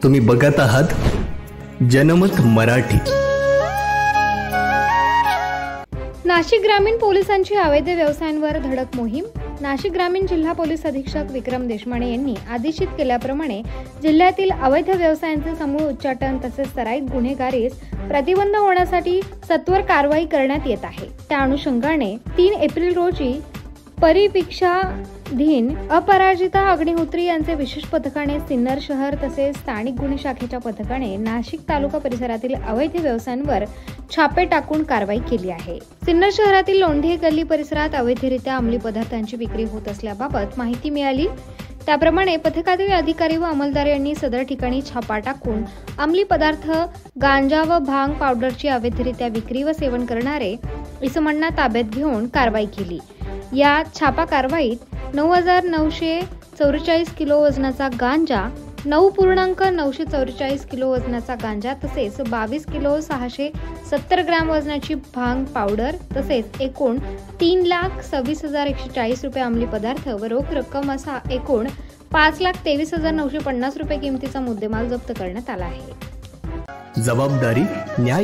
तुम्ही बघत आहात जनमत मराठी। नाशिक ग्रामीण पोलिसांची अवैध व्यवसायांवर धडक मोहीम। नाशिक ग्रामीण जिल्हा पोलीस अधीक्षक विक्रम देशमाने यांनी आदेशित केल्याप्रमाणे जिल्ह्यातील अवैध व्यवसायांचे समूळ उच्चाटन तसेच सराईत गुन्हेगारीस प्रतिबंध होण्यासाठी सत्वर कारवाई करण्यात येत आहे। त्या अनुषंगाने 3 एप्रिल रोजी परिवीक्षाधीन अपराजिता अग्निहोत्री यांचे विशेष पथकाने सिन्नर शहर तसेच स्थानिक गुन्हे शाखेच्या पथकाने नाशिक तालुका परिसरातील अवैध व्यवसायांवर छापे टाकून कारवाई केली आहे। सिन्नर शहरातील लोंढे गल्ली परिसरात अवैधरित्या अंमली पदार्थांची विक्री होत असल्याबाबत माहिती मिळाली। त्याप्रमाणे पथकातील अधिकारी व अंमलदार यांनी सदर ठिकाणी छापा टाकून अंमली पदार्थ गांजा व भांग पावडरची अवैधरित्या विक्री व सेवन करणारे इसमांना ताब्यात घेऊन कारवाई केली। या छापा कारवाईत 9,944 किलो वजनाचा गांजा, 9.944 किलो वजनाचा गांजा तसेच 22 किलो 670 ग्रॅम वजनाची भांग पावडर तसेच एकूण 3,26,140 रुपये अंमली पदार्थ व रोख रक्कम असा एकूण 5,23,950 रुपये किमतीचा मुद्देमाल जप्त करण्यात आला आहे। जबाबदारी न्याय